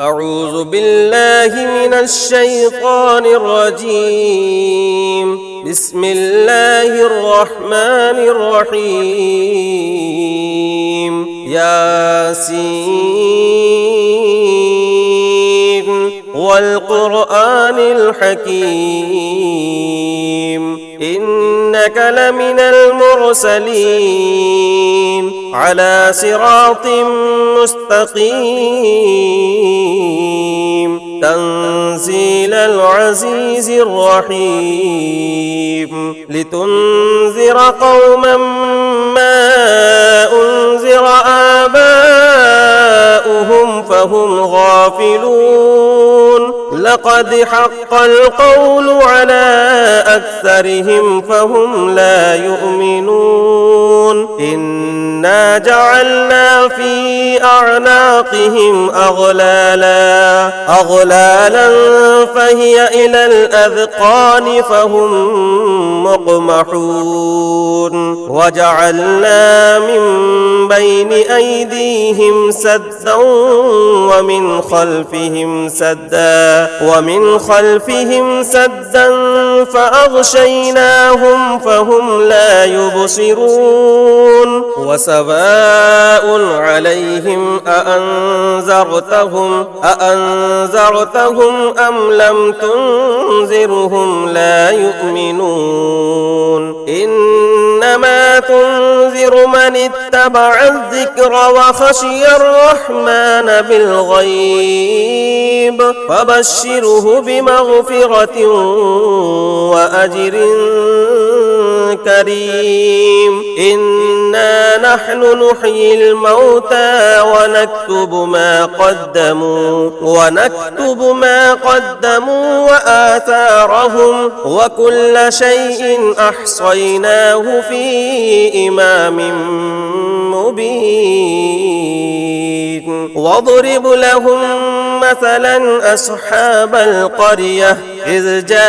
أعوذ بالله من الشيطان الرجيم. بسم الله الرحمن الرحيم. ياسين والقرآن الحكيم إنك لمن المرسلين على صراط مستقيم تنزيل العزيز الرحيم لتنذر قوما ما أنذر آباؤهم فهم غافلون لقد حق القول على أكثرهم فهم لا يؤمنون إنا جعلنا في أعناقهم أغلالا فهي إلى الأذقان فهم مقمحون وجعلنا من بين أيديهم سدا ومن خلفهم سدا فأغشيناهم فهم لا يبصرون وسواء عليهم أأنذرتهم أم لم تنذرهم لا يؤمنون إنما تنذر من اتبع الذكر وخشي الرحمن بالغيب فبشره بمغفرة وأجر كريم إنا نحن نحيي الموتى ونكتب ما قدموا وآثارهم وكل شيء أحصيناه في إمام مبين واضرب لهم مثلا أصحاب القرية إذ جاءها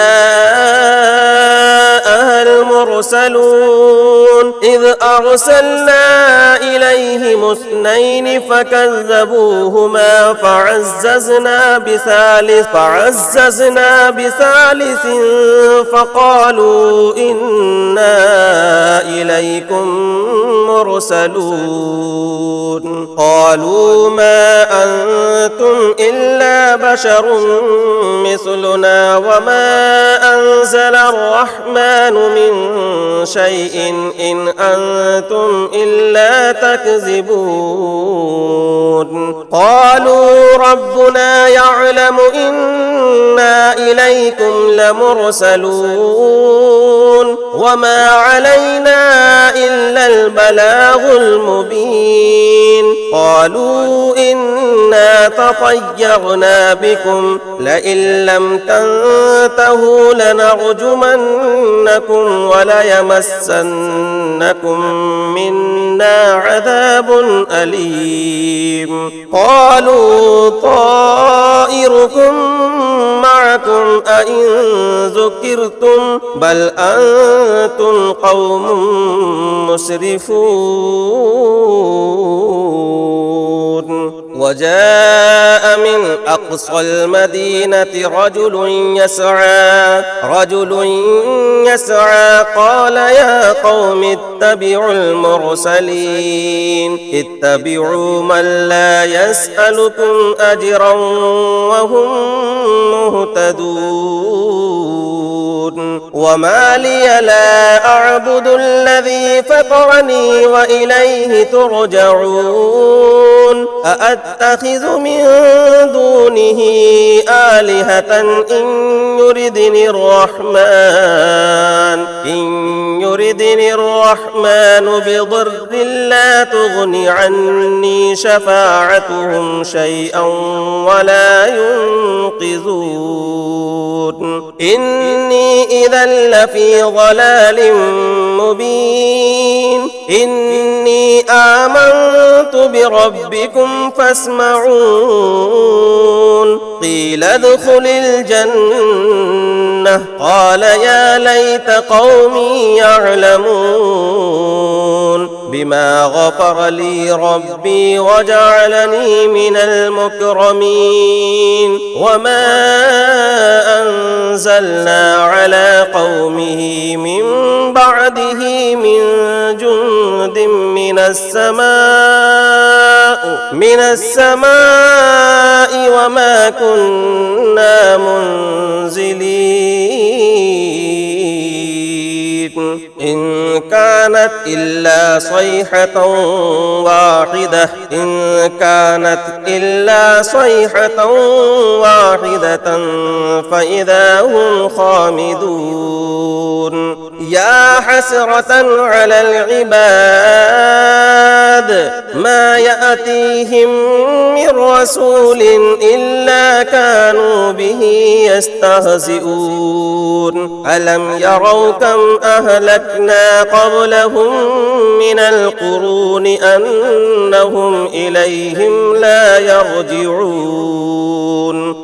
المرسلون إذ أرسلنا إليهم اثنين فكذبوهما فعززنا بثالث فقالوا إنا إليكم مرسلون قالوا ما أنتم إلا بشر مثلنا وما أنزل الرحمن من شيء إن أنتم إلا تكذبون قالوا ربنا يعلم إنا إليكم لمرسلون وما علينا إلا البلاغ المبين قالوا إنا تطيرنا بكم لئن لم تنتهوا لنرجمنكم وليمسنكم منا عذاب أليم قالوا طائركم معكم أئن ذكرتم بل أنتم قوم مسرفون وجاء من أقصى المدينة رجل يسعى قال يا قوم اتبعوا المرسلين اتبعوا من لا يسألكم أجرا وهم مهتدون وما لي لا أعبد الذي فطرني وإليه ترجعون أأتخذ من دونه آلهة إن يردني الرحمن بضر لا تغن عني شفاعتهم شيئا ولا ينقذون إني إذا لفي ضلال مبين إني آمنت بربكم فاسمعون قيل ادخل الجنة قال يا ليت قومي يعلمون بما غفر لي ربي وجعلني من المكرمين وما أنزلنا على قومه من بعده من جند من السماء وما كنا منزلين إن كانت إلا صيحة واحدة فإذا هم خامدون يا حسرة على العباد ما يأتيهم من رسول إلا كانوا به يستهزئون ألم يروا كم أهلكنا قبلهم من القرون أنهم إليهم لا يرجعون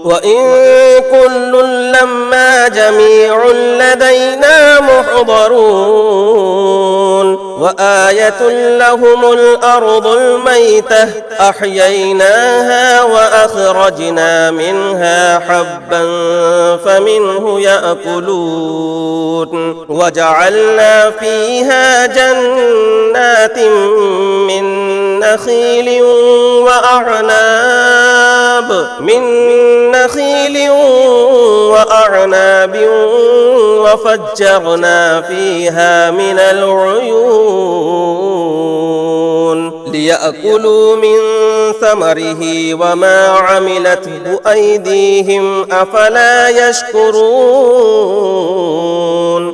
وإن كل لما جميع لدينا محضرون وآية لهم الأرض الميتة أحييناها وأخرجنا منها حبا فمنه يأكلون وجعلنا فيها جنات من نخيل وأعناب وفجرنا فيها من العيون ليأكلوا من ثمره وما عملته أيديهم أفلا يشكرون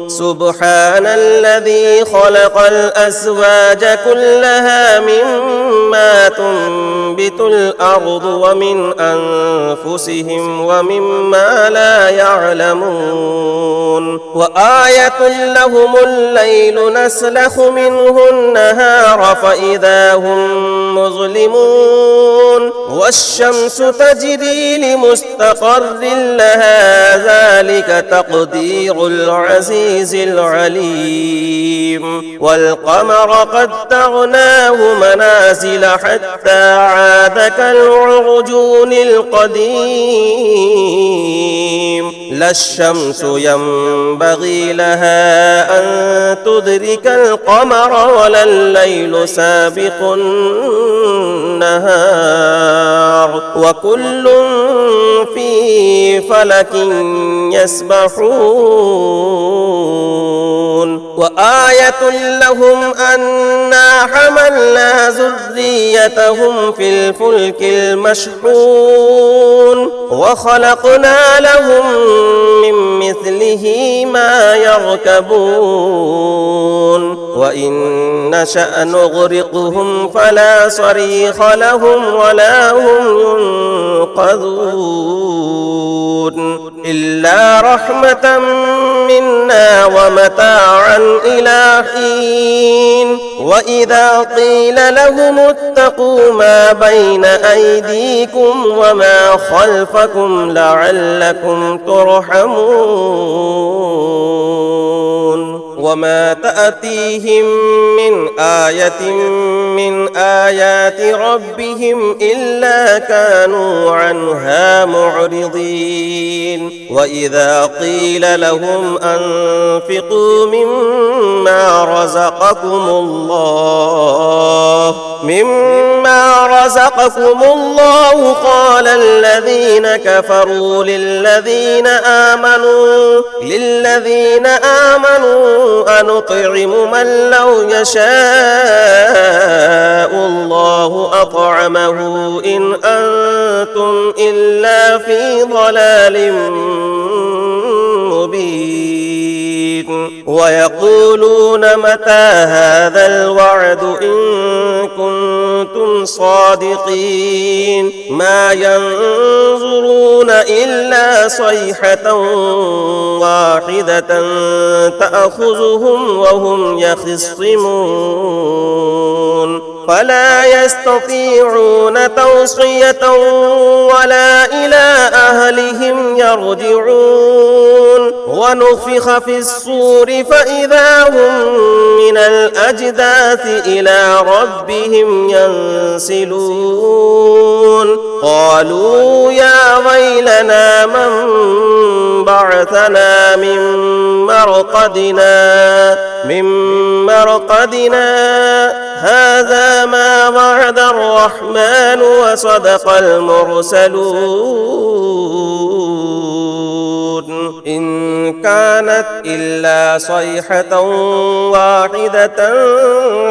سبحان الذي خلق الأزواج كلها مما تنبت الأرض ومن أنفسهم ومما لا يعلمون وآية لهم الليل نسلخ منه النهار فإذا هم مظلمون والشمس تجري لمستقر لها ذلك تقدير العزيز العليم والقمر قدرناه منازل حتى عاد كالعرجون القديم لا الشمس ينبغي لها أن تدرك القمر ولا الليل سابق النهار وكل في فلك يسبحون وآية لهم أنا حملنا ذريتهم في الفلك المشحون وخلقنا لهم من مثله ما يركبون وإن نشأ نغرقهم فلا صريخ لهم ولا هم ينقذون إلا رحمة منا ومتاعا إلى حين وإذا قيل لهم اتقوا ما بين أيديكم وما خلفكم لعلكم ترحمون وما تأتيهم من آية من آيات ربهم إلا كانوا عنها معرضين وإذا قيل لهم أنفقوا مما رزقكم الله قال الذين كفروا للذين آمنوا أنطعم من لو يشاء الله أطعمه إن أنتم إلا في ضلال مبين ويقولون متى هذا الوعد إن كنتم صادقين ما ينظرون إلا صيحة واحدة تأخذهم وهم يخصمون فلا يستطيعون توصية ولا إلى أهلهم يرجعون ونفخ في الصور فإذا هم من الأجداث إلى ربهم ينسلون قالوا يا ويلنا من بعثنا من مرقدنا هذا ما وعد الرحمن وصدق المرسلون إن كانت إلا صيحة واحدة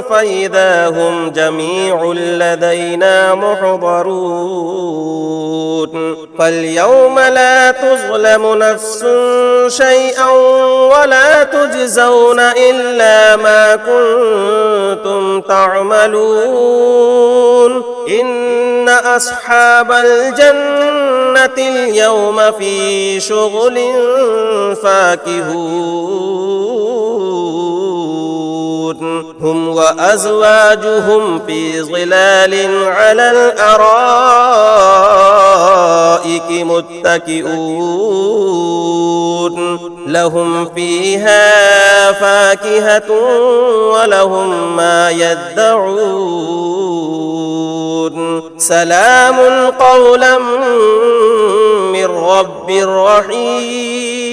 فإذا هم جميع لدينا محضرون فاليوم لا تظلم نفس شيئا ولا تجزون إلا ما كنتم تعملون إن أصحاب الجنة اليوم في شغل فاكهون هم وأزواجهم في ظلال على الأرائك متكئون لهم فيها فاكهة ولهم ما يدعون سلام قولا من رب رحيم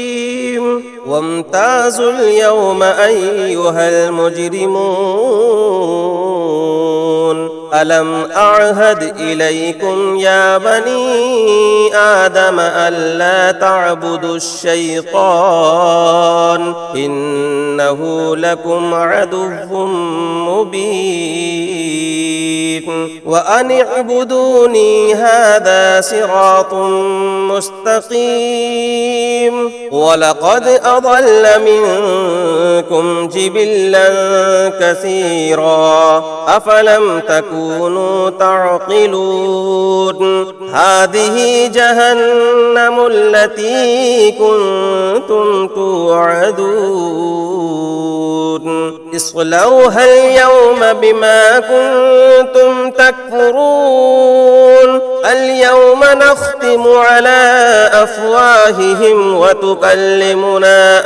وامتازوا اليوم أيها المجرمون ألم أعهد إليكم يا بني آدم ألا تعبدوا الشيطان إنه لكم عدو مبين وأن اعبدوني هذا صراط مستقيم ولقد أضل منكم جبلا كثيرا أفلم تكونوا تعقلون هذه جهنم التي كنتم توعدون اصلوها اليوم بما كنتم تكفرون اليوم نختم على أفواههم وتكلمنا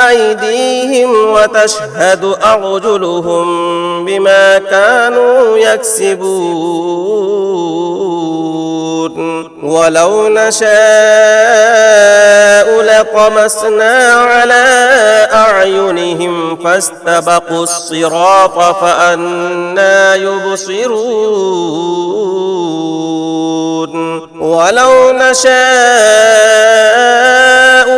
أيديهم وتشهد أرجلهم بما كانوا يكسبون ولو نشاء لطمسنا على أعينهم فاستبقوا الصراط فأنى يبصرون ولو نشاء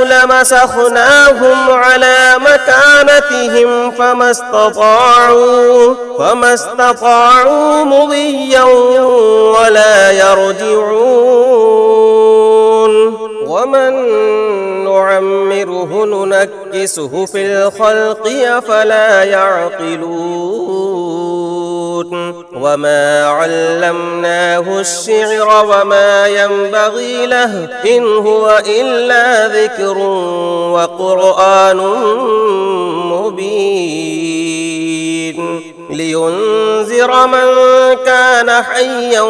لمسخناهم على مكانتهم فما استطاعوا مضيا ولا يرجعون ومن نعمره ننكسه في الخلق أفلا يعقلون وما علمناه الشعر وما ينبغي له إن هو إلا ذكر وقرآن مبين لينذر من كان حيا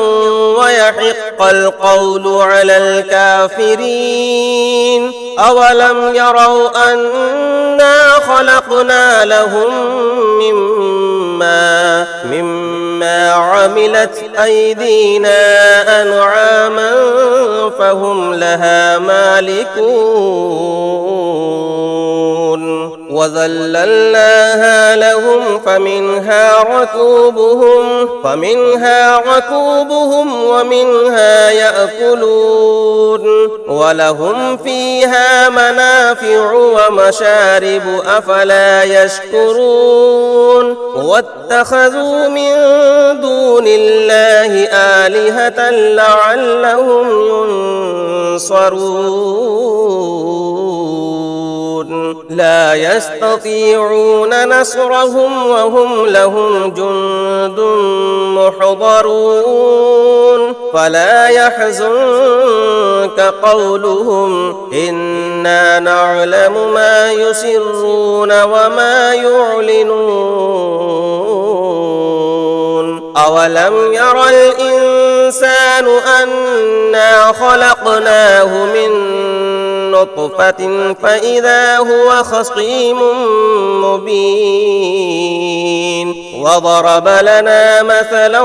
ويحق القول على الكافرين أولم يروا أنا خلقنا لهم مما عملت أيدينا أنعاما فهم لها مالكون وذللناها لهم فمنها ركوبهم ومنها يأكلون ولهم فيها منافع ومشارب أفلا يشكرون واتخذوا من دون الله آلهة لعلهم ينصرون لا يستطيعون نصرهم وهم لهم جند محضرون فلا يحزنك قولهم إنا نعلم ما يسرون وما يعلنون أولم ير الإنسان الإنسان أنا خلقناه من نطفة فإذا هو خصيم مبين وضرب لنا مثلا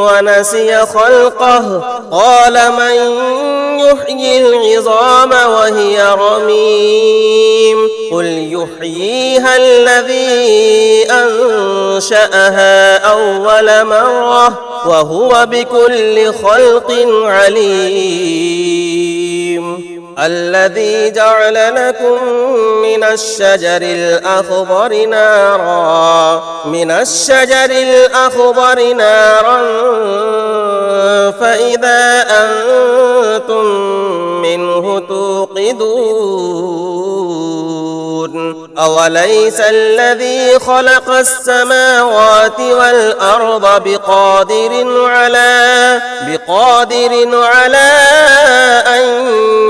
ونسي خلقه قال من يحيي العظام وهي رميم قل يحييها الذي أنشأها أول مرة وهو بكل خلق عليم الذي جعل لكم من الشجر الأخضر نارا فإذا أنتم منه توقدون أوليس الذي خلق السماوات والأرض بقادر على أن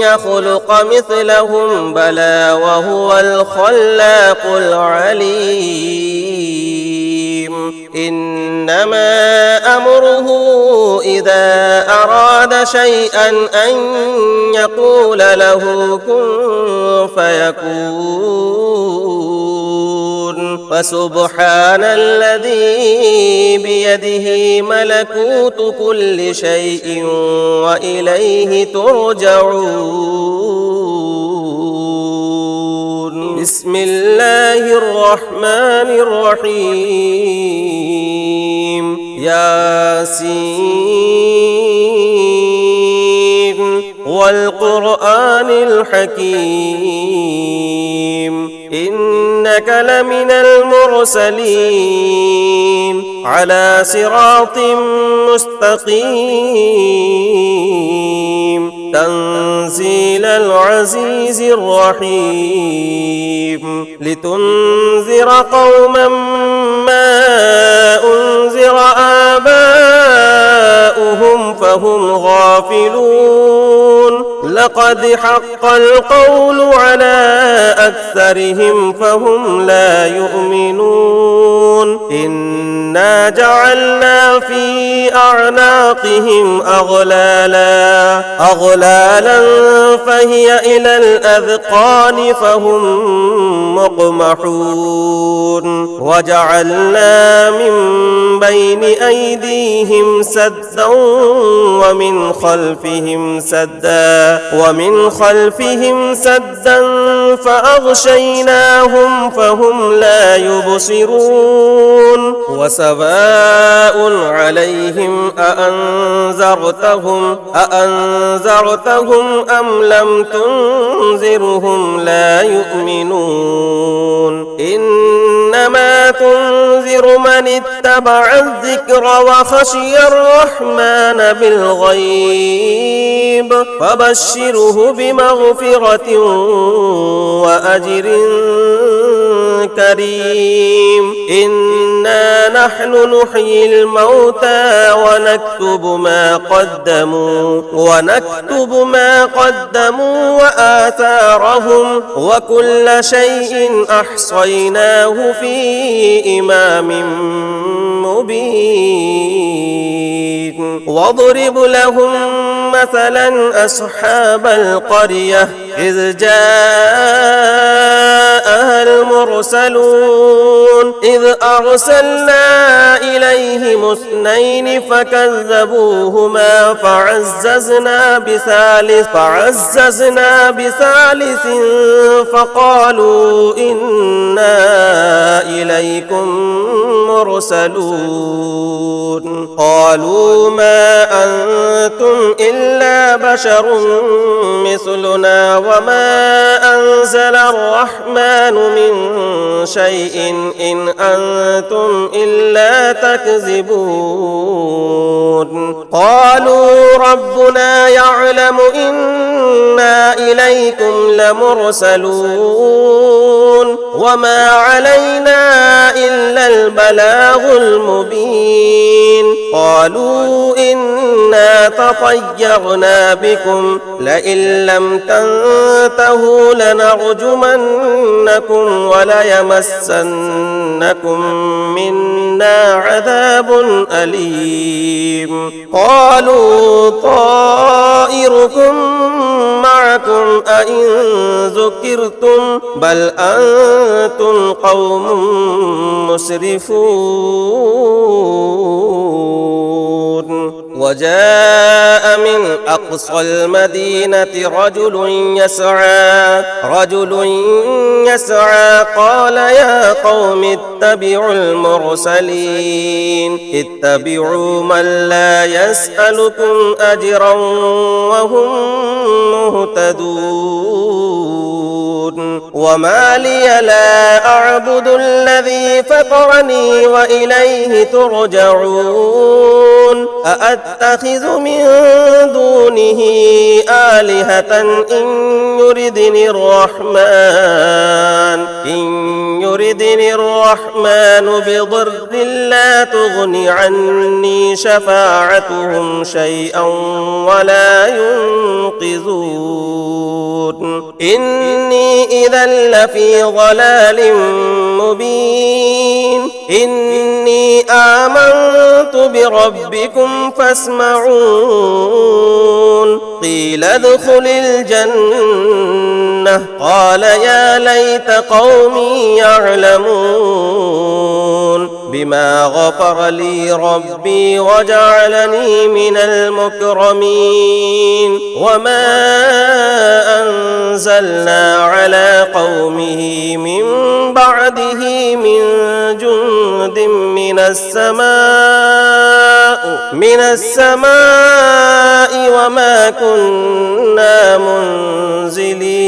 يخلق مثلهم بلى وهو الخلاق العليم إنما أمره إذا أراد شيئا أن يقول له كن فيكون فسبحان الذي بيده ملكوت كل شيء وإليه ترجعون بسم الله الرحمن الرحيم ياسين والقرآن الحكيم إنك لمن المرسلين على صراط مستقيم تنزيل العزيز الرحيم لتنذر قوما ما أنذر آباؤهم فهم غافلون لقد حق القول على أكثرهم فهم لا يؤمنون إنا جعلنا في أعناقهم أغلالا فهي إلى الأذقان فهم مقمحون وجعلنا من بين أيديهم سدا ومن خلفهم سدا فأغشيناهم فهم لا يبصرون وسواء عليهم أأنذرتهم أم لم تنذرهم لا يؤمنون إنما تنذر من اتبع الذكر وخشي الرحمن بالغيب فبشره بمغفرة وأجر كريم إنا نحن نحيي الموتى ونكتب ما قدموا وآثارهم وكل شيء أحصيناه في إمام مبين وضرب لهم مثلا أصحاب القرية إذ جاءها المرسلون إذ أرسلنا إليهم اثنين فكذبوهما فعززنا بثالث فقالوا إنا إليكم مرسلون قالوا ما أنتم إلا بشر مثلنا وما أنزل الرحمن من شيء إن أنتم إلا تكذبون قالوا ربنا يعلم إن وإنا إليكم لمرسلون وما علينا إلا البلاغ المبين قالوا إنا تطيرنا بكم لئن لم تنتهوا لنرجمنكم وليمسنكم منا عذاب أليم قالوا طائركم معكم أئن ذكرتم بل أنتم قوم مسرفون وجاء من أقصى المدينة رجل يسعى قال يا قوم اتبعوا المرسلين اتبعوا من لا يسألكم أجرا وهم مهتدون وما لي لا أعبد الذي فطرني وإليه ترجعون أأتخذ من دونه آلهة إن يردني الرحمن بضر لا تغن عني شفاعتهم شيئا ولا ينقذون إني إذا لفي ضلال مبين إني آمنت بربكم فاسمعون قيل ادخل الجنة قال يا ليت قومي يعلمون بما غفر لي ربي وجعلني من المكرمين وما أنزلنا على قومه من بعده من جند من السماء وما كنا منزلين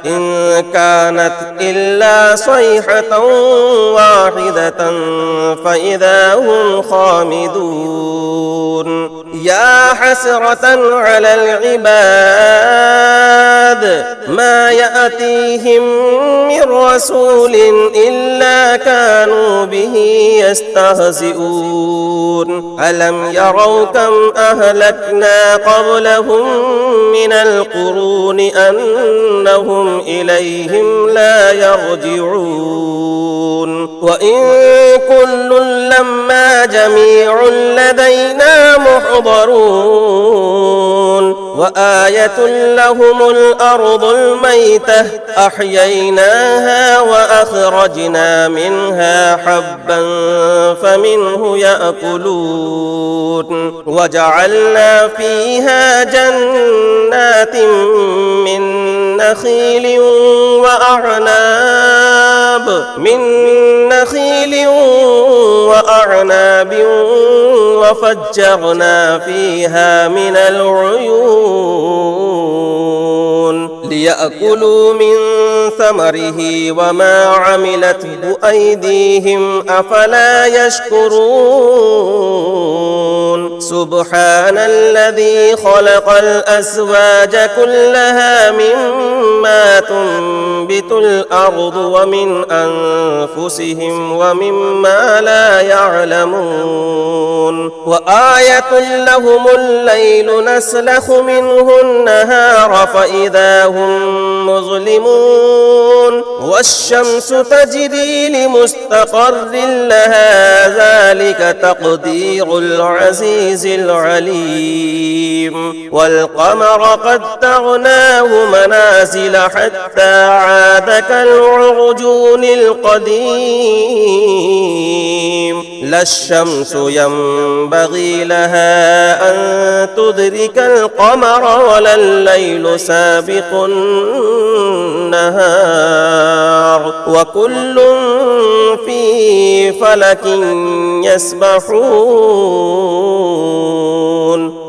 إن كانت إلا صيحة واحدة فإذا هم خامدون يا حسرة على العباد ما يأتيهم من رسول إلا كانوا به يستهزئون ألم يروا كم أهلكنا قبلهم من القرون أنهم إليهم لا يرجعون وإن كل لما جميع لدينا محضرون وآية لهم الأرض الميتة أحييناها وأخرجنا منها حبا فمنه يأكلون وجعلنا فيها جنات من نخيل وأعناب وفجرنا فيها من العيون ليأكلوا من ثمره وما عملته أيديهم أفلا يشكرون سبحان الذي خلق الأزواج كلها مما تنبت الأرض ومن أنفسهم ومما لا يعلمون وآية لهم الليل نسلخ منه النهار فإذا هم مظلمون والشمس تجري لمستقر لها ذلك تقدير العزيز العليم والقمر قدرناه منازل حتى عاد كالعرجون القديم لا الشمس ينبغي لها أن تدرك القمر ولا الليل سابق النهار وكل في فلك يسبحون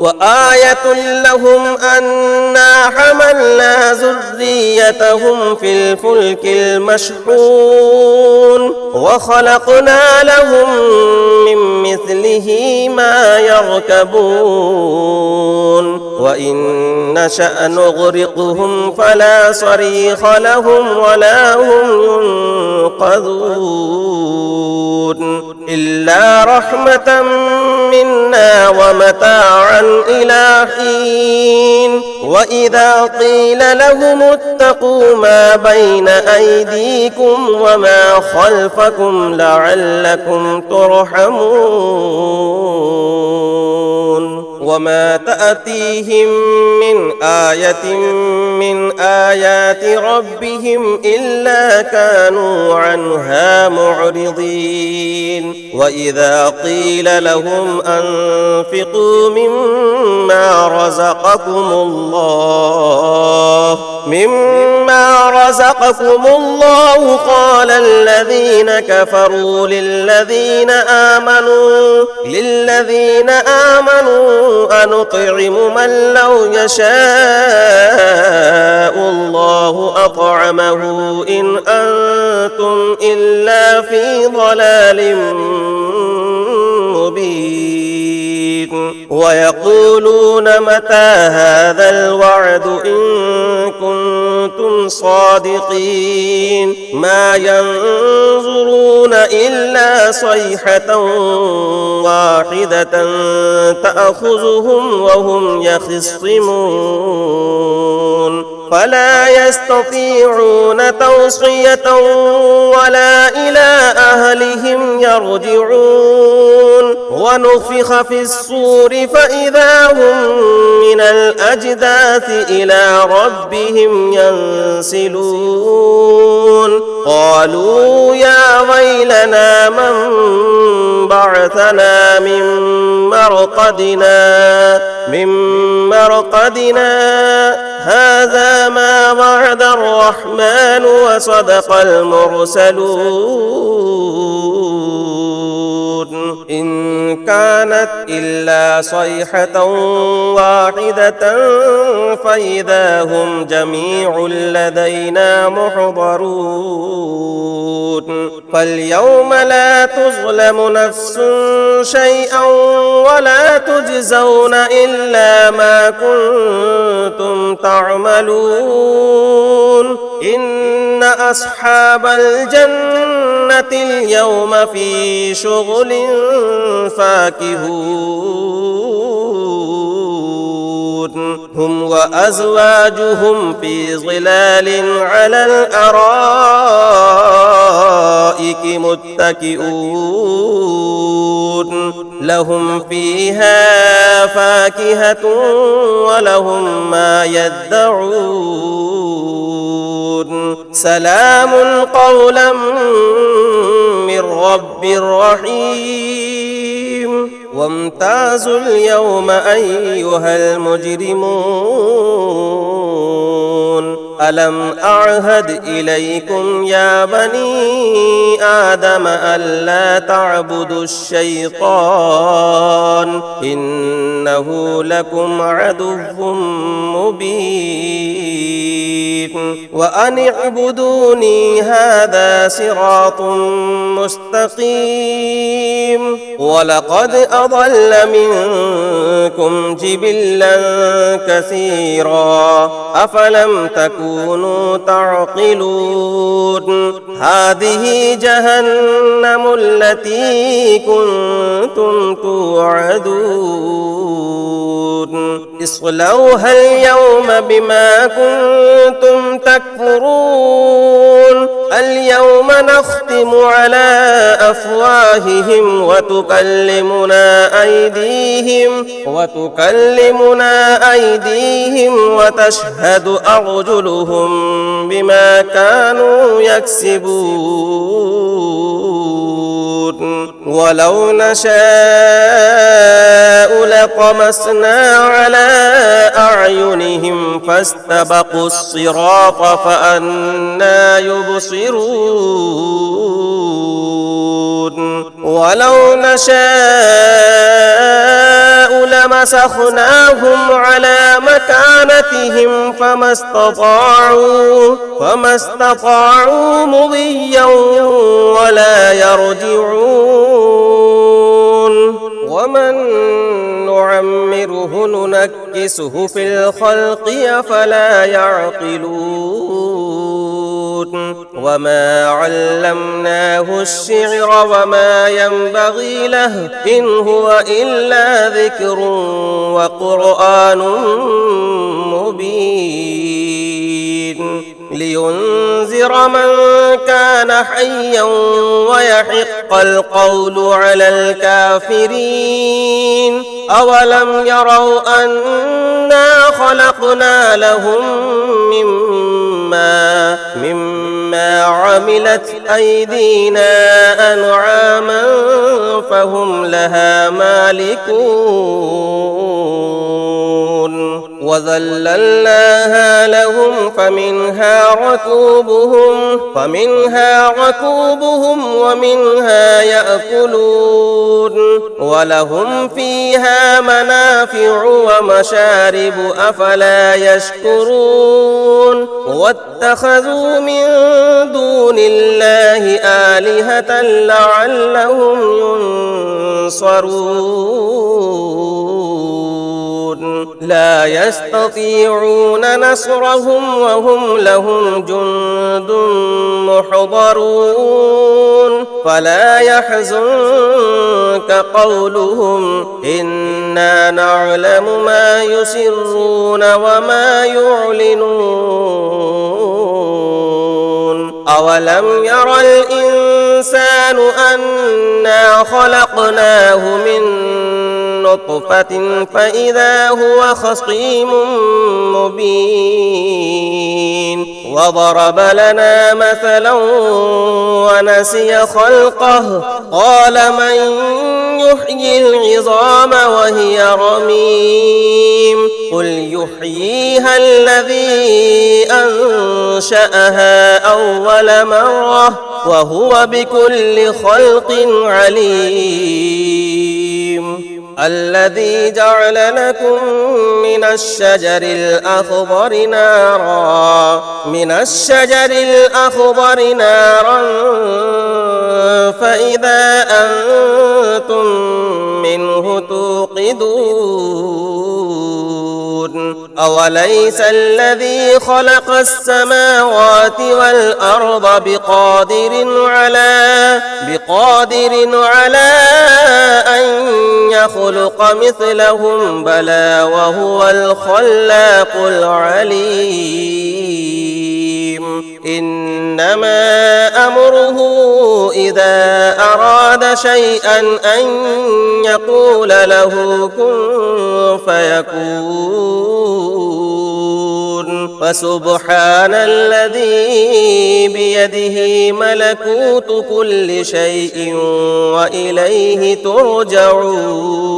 وآية لهم أنا حملنا ذريتهم في الفلك المشحون وخلقنا لهم من مثله ما يركبون وإن نشأ نغرقهم فلا صريخ لهم ولا هم ينقذون إلا رحمة منا ومتاعا إلى حين وإذا قيل لهم اتقوا ما بين أيديكم وما خلفكم لعلكم ترحمون وما تأتيهم من آية من آيات ربهم إلا كانوا عنها معرضين وإذا قيل لهم أنفقوا مما رزقكم الله قال الذين كفروا للذين آمنوا أنطعم من لو يشاء الله أطعمه إن أنتم إلا في ضلال مبين ويقولون متى هذا الوعد إن كنتم صادقين ما ينظرون إلا صيحة واحدة تأخذهم وهم يخصمون فلا يستطيعون توصية ولا إلى أهلهم يرجعون ونفخ في الصور فإذا هم من الأجداث إلى ربهم ينسلون قالوا يا ويلنا من بعثنا من مرقدنا هذا ما وعد الرحمن وصدق المرسلون إن كانت إلا صيحة واحدة فإذا هم جميع لدينا محضرون فاليوم لا تظلم نفس شيئا ولا تجزون إلا ما كنتم تعملون إن أصحاب الجنة اليوم في شغل فاكهون هم وأزواجهم في ظلال على الأرائك متكئون لهم فيها فاكهة ولهم ما يدعون سلام قولا من رب رحيم وامتازوا اليوم أيها المجرمون ألم أعهد إليكم يا بني آدم ألا تعبدوا الشيطان إنه لكم عدو مبين وأن اعبدوني هذا صراط مستقيم ولقد أضل منكم جبلا كثيرا أفلم تكونوا تعقلون هذه جهنم التي كنتم توعدون اصلوها اليوم بما كنتم تكفرون اليوم نختم على أفواههم وتكلمنا أيديهم وتشهد أرجلهم بما كانوا يكسبون ولو نشاء لطمسنا على أعينهم فاستبقوا الصراط فأنى يبصرون ولو نشاء لمسخناهم نسخناهم على مكانتهم فما استطاعوا مضيا ولا يرجعون ومن نعمره ننكسه في الخلق أفلا يعقلون وما علمناه الشعر وما ينبغي له إن هو إلا ذكر وقرآن مبين لينذر من كان حيا ويحق القول على الكافرين أولم يروا أنا خلقنا لهم مما عملت أيدينا أنعاما فهم لها مالكون وذللناها لهم فمنها ركوبهم ومنها يأكلون ولهم فيها منافع ومشارب أفلا يشكرون واتخذوا من دون الله آلهة لعلهم ينصرون لا يستطيعون نصرهم وهم لهم جند محضرون فلا يحزنك قولهم إنا نعلم ما يسرون وما يعلنون أولم ير الإنسان أنا خلقناه من نطفة فإذا هو خصيم مبين وضرب لنا مثلا ونسي خلقه قال من يحيي العظام وهي رميم قل يحييها الذي أنشأها أول مرة وهو بكل خلق عليم الذي جعل لكم من الشجر الأخضر نارا فإذا أنتم منه توقدون أوليس الذي خلق السماوات والأرض بقادر على أن يخلق مثلهم بلى وهو الخلاق العليم إنما أمره إذا أراد شيئا أن يقول له كن فيكون فسبحان الذي بيده ملكوت كل شيء وإليه ترجعون